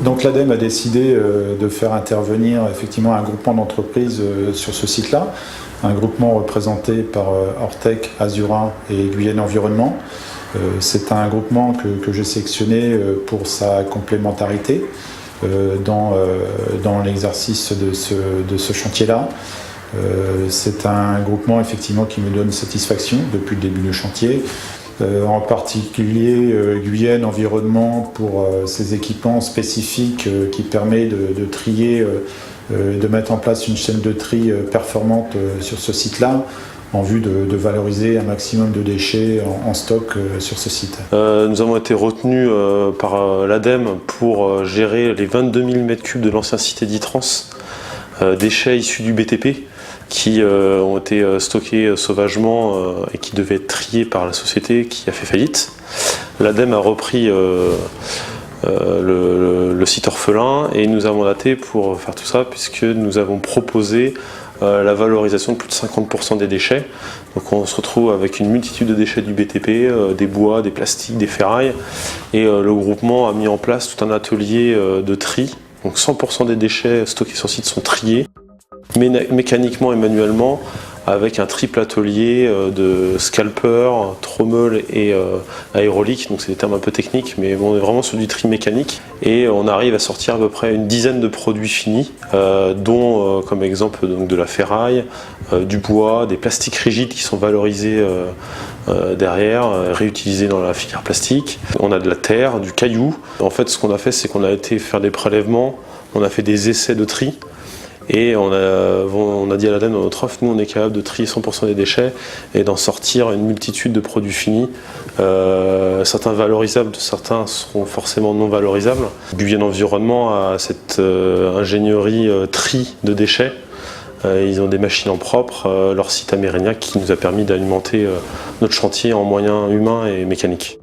Donc l'ADEME a décidé de faire intervenir effectivement un groupement d'entreprises sur ce site-là, un groupement représenté par Ortec, Azura et Guyenne Environnement. C'est un groupement que j'ai sélectionné pour sa complémentarité dans l'exercice de ce chantier-là. C'est un groupement effectivement qui me donne satisfaction depuis le début du chantier. En particulier Guyenne Environnement pour ses équipements spécifiques qui permet de trier, de mettre en place une chaîne de tri performante sur ce site-là, en vue de valoriser un maximum de déchets en stock sur ce site. Nous avons été retenus par l'ADEME pour gérer les 22 000 m3 de l'ancien site Editrans, déchets issus du BTP, qui ont été stockés sauvagement et qui devaient être triés par la société qui a fait faillite. L'ADEME a repris le site orphelin et nous a mandaté pour faire tout ça, puisque nous avons proposé la valorisation de plus de 50% des déchets. Donc on se retrouve avec une multitude de déchets du BTP, des bois, des plastiques, des ferrailles, et le groupement a mis en place tout un atelier de tri. Donc 100% des déchets stockés sur site sont triés, mécaniquement et manuellement, avec un triple atelier de scalper, trommel et aérolique. Donc c'est des termes un peu techniques, mais on est vraiment sur du tri mécanique. Et on arrive à sortir à peu près une dizaine de produits finis, dont comme exemple donc, de la ferraille, du bois, des plastiques rigides qui sont valorisés derrière, réutilisés dans la filière plastique. On a de la terre, du caillou. En fait, ce qu'on a fait, c'est qu'on a été faire des prélèvements, on a fait des essais de tri. Et on a dit à l'ADEME dans notre offre, nous on est capable de trier 100% des déchets et d'en sortir une multitude de produits finis. Certains valorisables, certains seront forcément non valorisables. Guyenne Environnement a cette ingénierie tri de déchets. Ils ont des machines en propre, leur site à Mérignac qui nous a permis d'alimenter notre chantier en moyens humains et mécaniques.